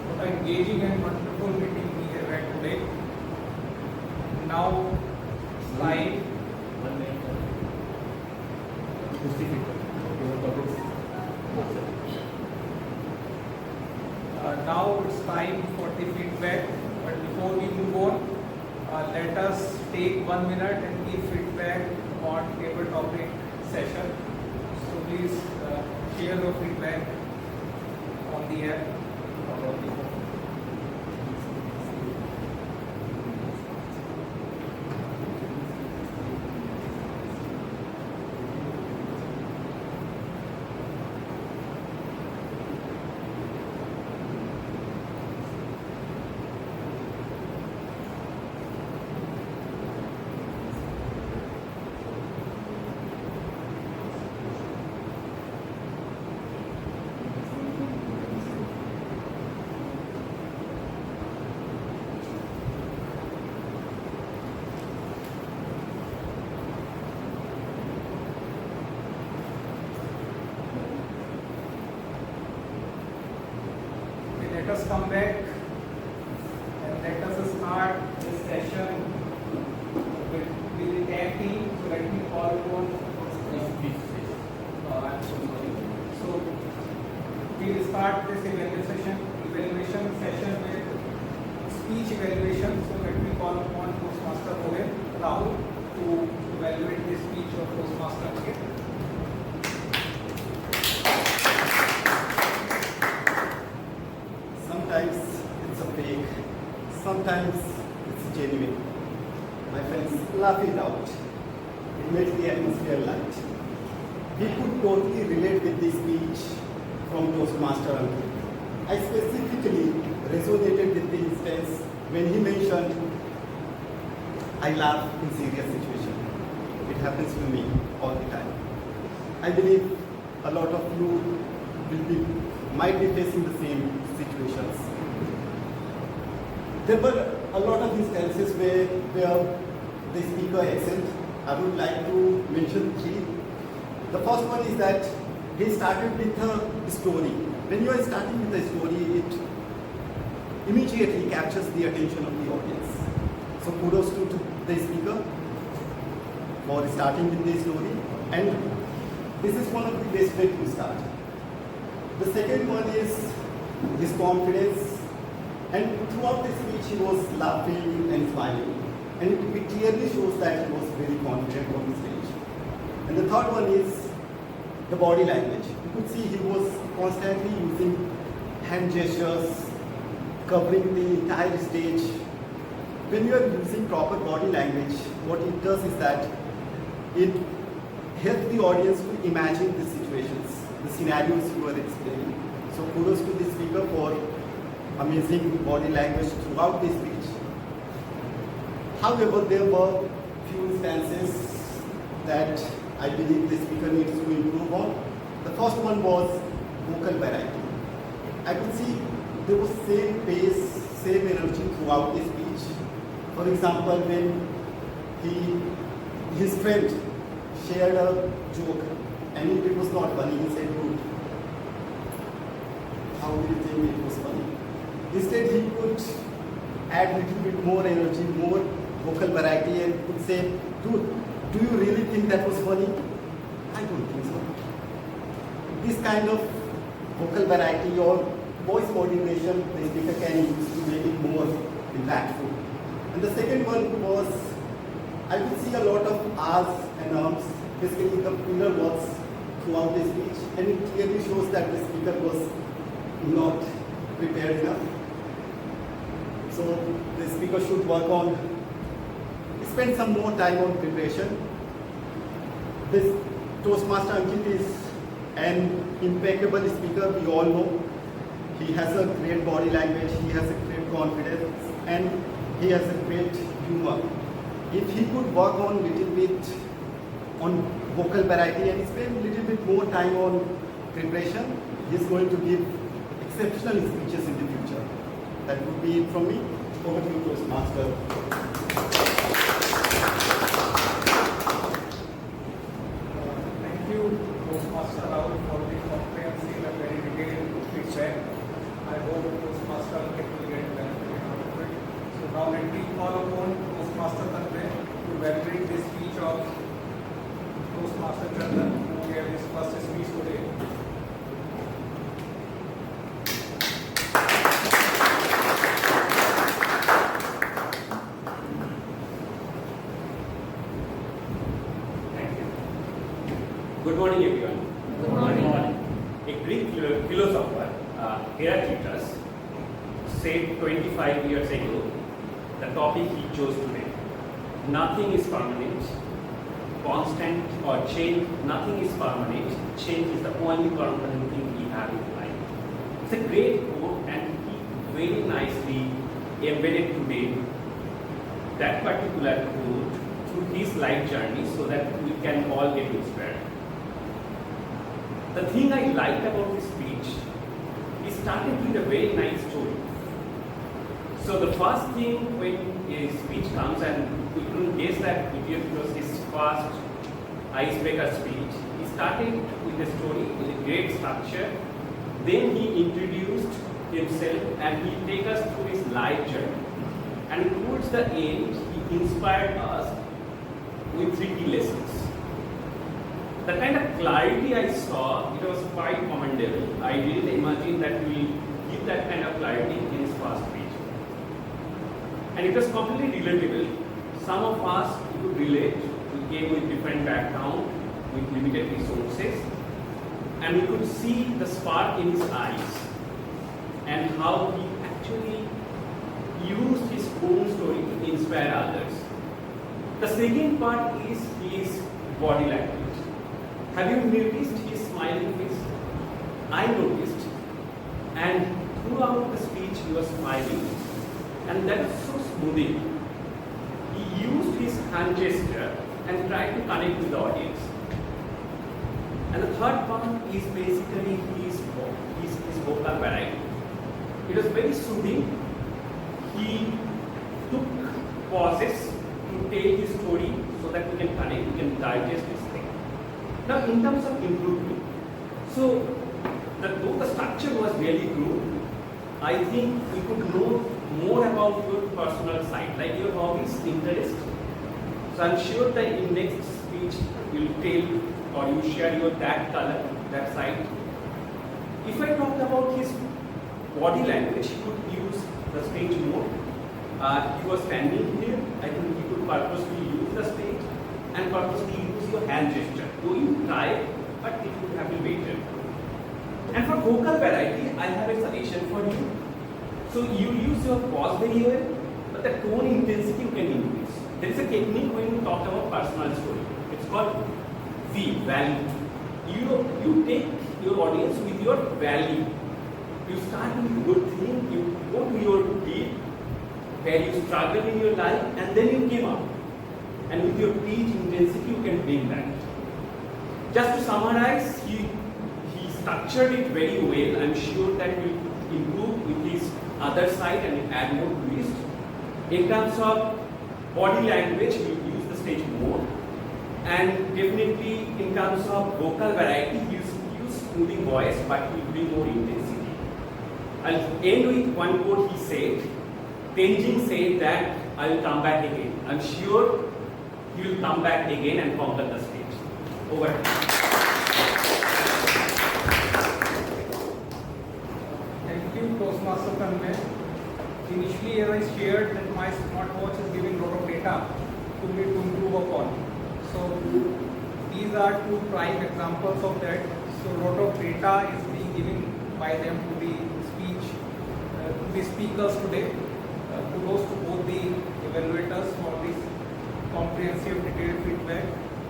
What an engaging and wonderful meeting we have had today. Now, slide. Now it's time for the feedback. But before we move on, let us take 1 minute and give feedback on table topic session. So please share your feedback on the app or on the phone. Let us come back and let us start this session with the tag team. So let me call upon. I'm so sorry. So we will start this evaluation session with speech evaluation. So let me call upon Toastmaster Rahul to evaluate the speech of Toastmaster. Okay? Sometimes it's a fake, sometimes it's genuine. My friends, laugh it out. It makes the atmosphere light. We could totally relate with this speech from Toastmaster Uncle. I specifically resonated with the instance when he mentioned, I laugh in serious situations. It happens to me all the time. I believe a lot of you might be facing the same situations. There were a lot of instances where the speaker excelled. I would like to mention 3. The first one is that he started with a story. When you are starting with a story, it immediately captures the attention of the audience. So kudos to the speaker for starting with the story, and this is one of the best ways to start. The second one is his confidence, and throughout the speech he was laughing and smiling, and it clearly shows that he was very confident on the stage. And the third one is the body language. You could see he was constantly using hand gestures, covering the entire stage. When you are using proper body language, what it does is that it helps the audience to imagine the situations, the scenarios you are explaining. So kudos to the speaker for amazing body language throughout the speech. However, there were few instances that I believe the speaker needs to improve on. The first one was vocal variety. I could see there was same pace, same energy throughout the speech. For example, when his friend shared a joke and it was not funny, he said, "Good. How do you think it was funny?" Instead, he could add a little bit more energy, more vocal variety, and could say, "Dude, do you really think that was funny?" "I don't think so." This kind of vocal variety or voice modulation the speaker can use to make it more impactful. And the second one was, I could see a lot of R's and Ums, basically the filler words throughout the speech, and it clearly shows that the speaker was not prepared enough. So the speaker should work on, spend some more time on preparation. This Toastmaster Ankit is an impeccable speaker, we all know. He has a great body language, he has a great confidence, and he has a great humor. If he could work on little bit on vocal variety and spend a little bit more time on preparation, he is going to give exceptional speeches in the future. That would be it from me. Over to you, Toastmaster. Thank you, Toastmaster Rahul, for the comprehensive and very detailed feedback. I hope Toastmaster will get benefit out of it. So now let me call upon Toastmaster Tanvir to validate the speech of Toastmaster Chandan, who gave his first speech today. Good morning, everyone. Good morning. A Greek philosopher, Heraclitus, said 25 years ago the topic he chose today. Nothing is permanent, constant or change. Nothing is permanent. Change is the only permanent thing we have in life. It's a great quote, and he very nicely embedded today that particular quote through his life journey so that we can all get inspired. The thing I liked about his speech, he started with a very nice story. So the first thing when his speech comes, and we couldn't guess that it was his first icebreaker speech, he started with a story with a great structure. Then he introduced himself and he take us through his life journey. And towards the end, he inspired us with 3 key lessons. The kind of clarity I saw, it was quite commendable. I didn't imagine that we will give that kind of clarity in his first speech. And it was completely relatable. Some of us could relate. We came with different background, with limited resources, and we could see the spark in his eyes and how he actually used his own story to inspire others. The second part is his body language. Have you noticed his smiling face? I noticed, and throughout the speech he was smiling, and that was so smoothing. He used his hand gesture and tried to connect with the audience. And the third part is basically his vocal variety. It was very soothing. He took pauses to tell his story so that we can connect, we can digest this thing. Now, in terms of improvement, so though the structure was really good, I think we could know more about your personal side, like your hobbies, interest. So I'm sure that in next speech you'll tell or you share your that color, that side. If I talk about his body language, he could use the stage more. He was standing here. I think he could purposely use the stage and purposely use your hand gesture. Though you try, but it would have been better. And for vocal variety, I have a suggestion for you. So you use your pause very well, but the tone intensity you can increase. There is a technique when you talk about personal story. It's called value. You take your audience with your value. You start with a good thing, you go to your peak, where you struggle in your life, and then you came up. And with your peak intensity, you can bring that. Just to summarize, he structured it very well. I'm sure that will improve with his other side and add more twist. In terms of body language, we use the stage more. And definitely in terms of vocal variety, use smoothing voice, but will bring more intensity. I'll end with one quote he said. Tenzin said that I will come back again. I'm sure he will come back again and conquer the stage. Over. Thank you, Toastmaster Tanmay. Initially, as I shared that my smartwatch is giving a lot of data to me to improve upon. So these are two prime examples of that. So a lot of data is being given by them to the speakers today. Kudos to both the evaluators for this comprehensive detailed feedback.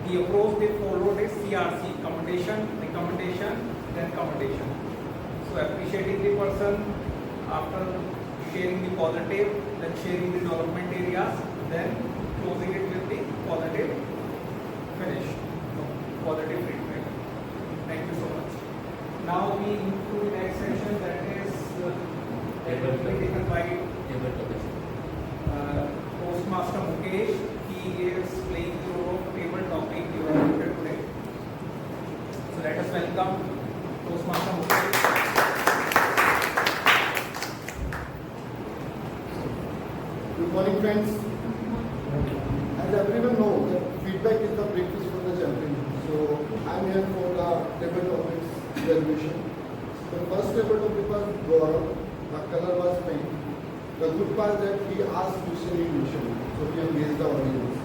The approach they followed is CRC, commendation, recommendation, then commendation. So appreciating the person after sharing the positive, then sharing the development areas, then closing it with the positive finish, positive feedback. Thank you so much. Now we move to the next session, that is taken by Toastmaster Mukesh. He is playing the role of table topic evaluator today. So let us welcome Toastmaster Mukesh. Good morning, friends. As everyone knows, that feedback is the breakfast for the champion. So I'm here for the table topics evaluation. The first table topic was Gaurav. The color was pink. The good part that he asked question initially, so we engaged the audience.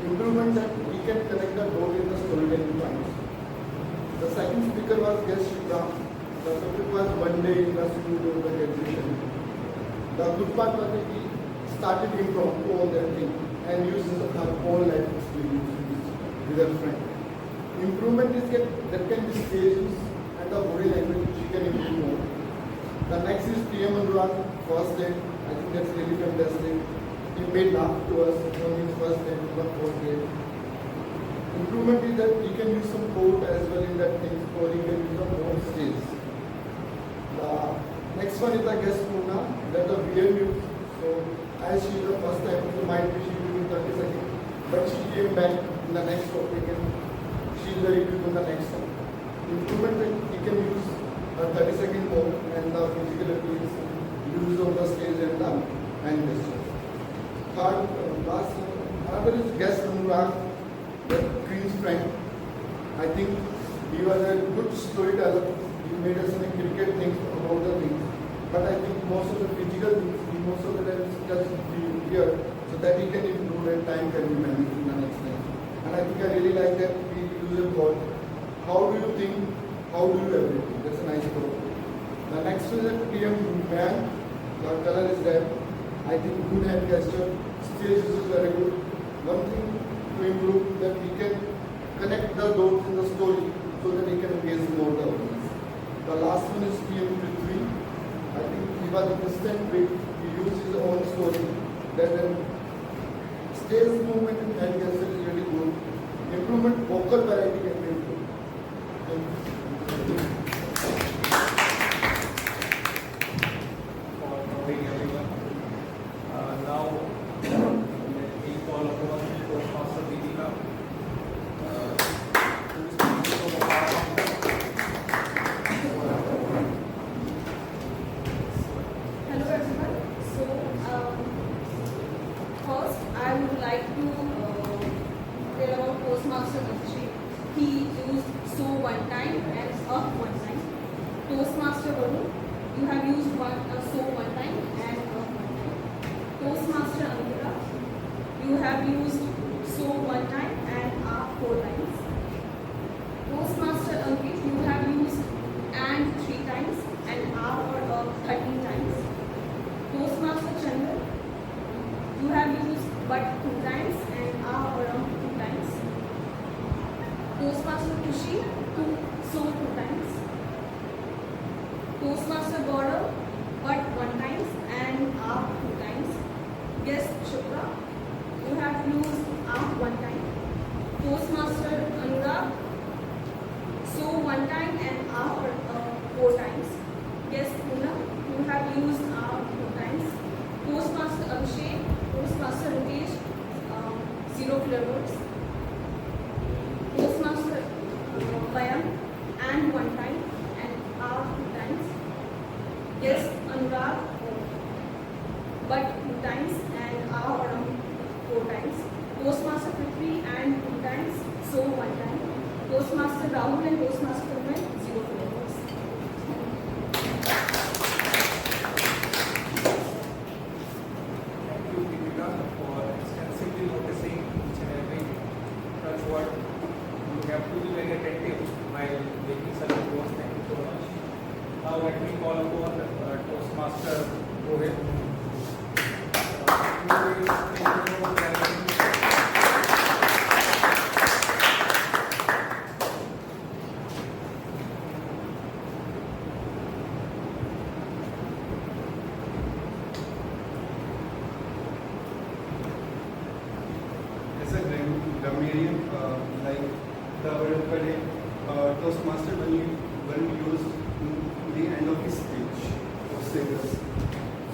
Improvement that we can connect the dot in the storytelling points. The second speaker was guest Shikram. The topic was one day in the school of the graduation. The good part was that he started impromptu on that thing and used her whole life experience with her friend. Improvement is that can be staged and the body language which she can improve more. The next is PM Anurag, first day. I think that's really fantastic. He made laugh to us on his first day to the fourth day. Improvement is that he can use some code as well in that thing, or he can use the more stage. The next one is the guest Purna, that's a weird news. So as she is the first time, so might be she will be 30 seconds. But she came back in the next topic and she is very good on the next one. Improvement that he can use 30 seconds more and the physical abilities used on the stage and the hand gestures. Third, last, another is guest Anurag, the Queen's friend. I think he was a good storyteller. He made us some cricket things about the things. But I think most of the physical things, he most of the time just here so that he can improve and time can be managed in the next time. And I think I really like that we use a word. How do you think? How do you everything? That's a nice quote. The next is a PM man. The color is red. I think good hand gesture. Stage is very good. One thing to improve that we can connect the dots in the story so that we can engage more the audience. The last one is PM Prithvi. I think he was a distant bit. He used his own story. That stage movement and hand gesture is really good. Improvement vocal variety can be improved. Thank you. Now, we call upon Toastmaster Deepika. Hello everyone. So first I would like to tell about Toastmaster Abhishek. He used so one time and up one time. Toastmaster Varun, you have used so one time and up one time. Toastmaster Ankita, you have used so one time and up 4 times. Toastmaster Ankit, you have used and 3 times and up or up 13 times. Toastmaster Chandra, you have used but 2 times and up around 2 times. Toastmaster Kushi, so 2 times. Toastmaster Gaurav, but 1 times and are 2 times. Guest Shukra, you have used are 1 time. Toastmaster Anurag, so 1 time and are 4 times. Guest Poonam, you have used are 2 times. Toastmaster Abhishek, Toastmaster Ritesh, 0 flavors. Toastmaster Bayam, and 1 time and are 2 times. Guest Anurag, but 2 times and are around 4 times. Toastmaster Prithvi and 2 times, so 1 time. Toastmaster Rahul and Toastmaster Umer, 0 flavors. Thank you, Deepika, for extensively noticing each and every touch word. You have to be very attentive while making such a course. Thank you so much. Now let me call upon Toastmaster Rohit. As a grammarian, like the word of the day, Toastmaster when used in the end of his speech or status.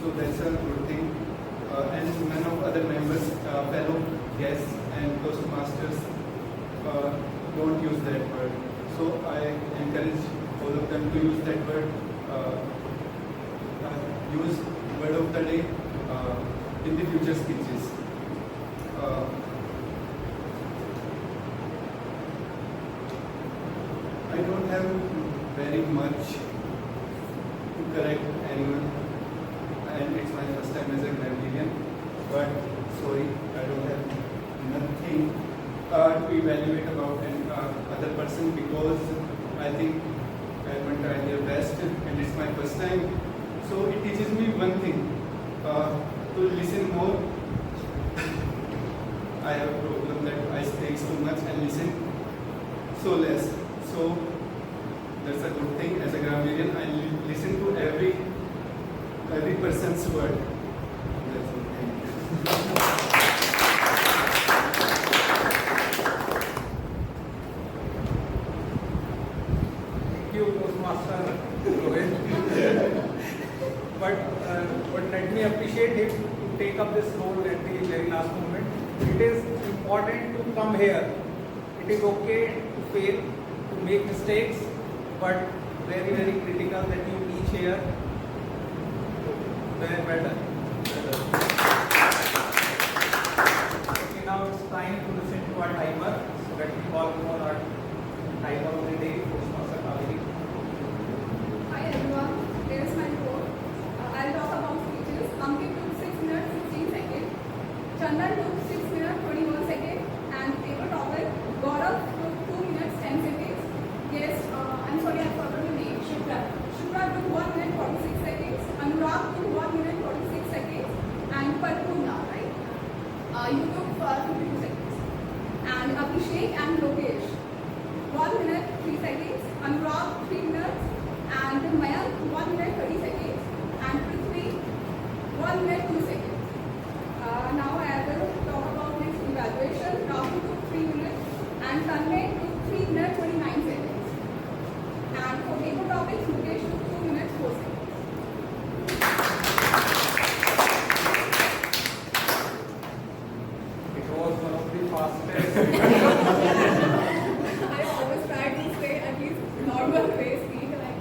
So that's a good thing. And none of other members, fellow guests and Toastmasters don't use that word. So I encourage all of them to use that word. Use word of the day in the future speeches. I don't have very much to correct anyone, and it's my first time as a grammarian. But sorry, I don't have nothing to evaluate about an other person because I think everyone tried their best, and it's my first time. So it teaches me one thing: to listen more. I have a problem that I speak so much and listen so less. So that's a good thing. As a grammarian, I listen to every person's word. That's a good thing. Thank you, Toastmaster Rohit. But let me appreciate him to take up this role at the very last moment. It is important to come here. It is okay to fail, to make mistakes, but very, very critical that you teach here. Very better. Okay, now it's time to listen to our timer. So let me call upon our timer of the day, Toastmaster Kaveri. Hi everyone, here is my report. I'll talk about speeches. Ankit took 6 minutes 16 seconds. Chandan took 6 minutes 21 seconds. And paper topic, Gaurav took 2 minutes 10 seconds. Yes, I'm sorry I forgot your name. Shukra. Shukra took 1 minute 46 seconds. Anurag took 1 minute 46 seconds. And Parpurna, right? You took 52 seconds. And Abhishek and Lokesh, 1 minute 3 seconds. Anurag 3 minutes. And Mayank 1 minute 30 seconds. And Prithvi 1 minute 2 seconds. Now I will talk about next evaluation. Rahul took 3 minutes. And Tanmay took 3 minutes 29 seconds. And for paper topics, Mukesh took 2 minutes 4 seconds. It was one of the fastest. I always try to say at least normal way speed. Like,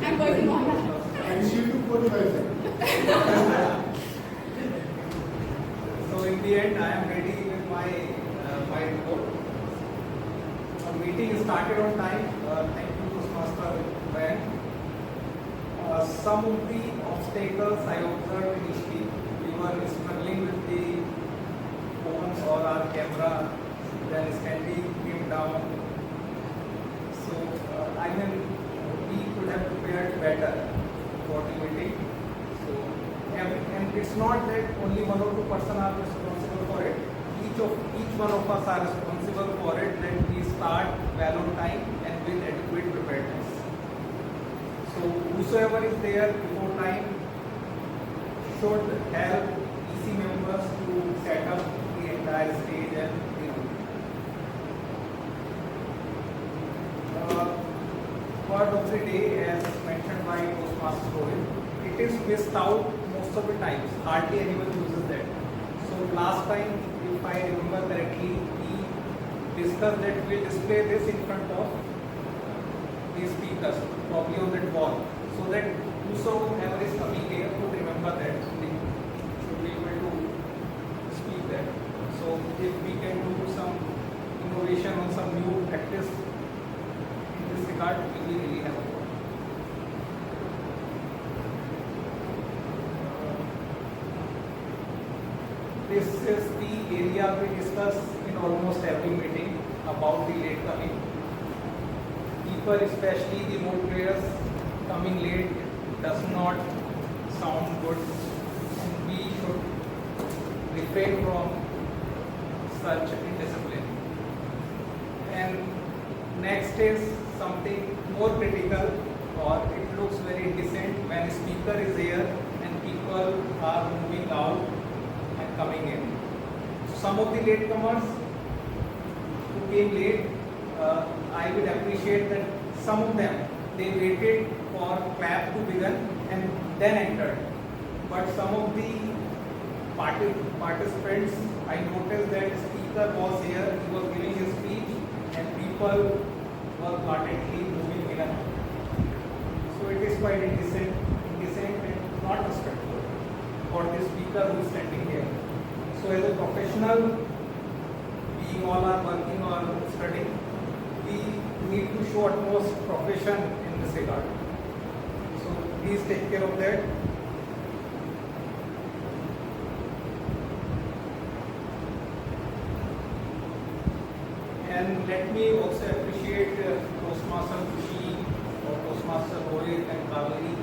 I'm working on that. And she took 45 seconds. So in the end, I am ready with my report. Our meeting started on time. Thank you, Toastmaster Ben. Some of the obstacles I observed initially, we were struggling with the phones or our camera. Then Stanley came down. So we could have prepared better for the meeting. So and it's not that only 1 or 2 person are responsible for it. Each one of us are responsible for it. That we start well on time and with adequate preparedness. So whosoever is there before time should help EC members to set up the entire stage and the room. Word of the day, as mentioned by Toastmasters Rohit, it is missed out most of the times. Hardly anyone uses that. So last time, if I remember correctly, we discussed that we will display this in front of the speakers, probably on that wall, so that whosoever is coming here would remember that they should be able to speak that. So if we can do some innovation on some new practice in this regard, it will be really helpful. This is the area we discuss in almost every meeting about the late coming. People, especially the mode players, coming late does not sound good, and we should refrain from such indiscipline. And next is something more critical, or it looks very indecent when a speaker is here and people are moving out and coming in. So some of the latecomers who came late, I would appreciate that some of them, they waited for clap to begin and then entered. But some of the participants, I noticed that the speaker was here, he was giving his speech, and people were guardedly moving in and out. So it is quite indecent and not respectful for the speaker who is standing here. So as a professional, we all are working or studying, we need to show utmost profession in this regard. So please take care of that. And let me also appreciate Toastmaster Kushi or Toastmaster Rohit and Kaveri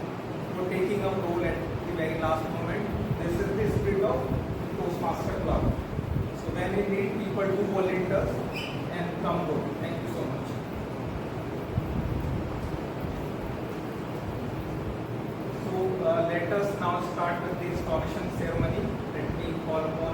for taking up role at the very last moment. This is the spirit of Toastmaster Club. So when we need people to volunteer and come good. Thank you so much. So let us now start with the installation ceremony. Let me call upon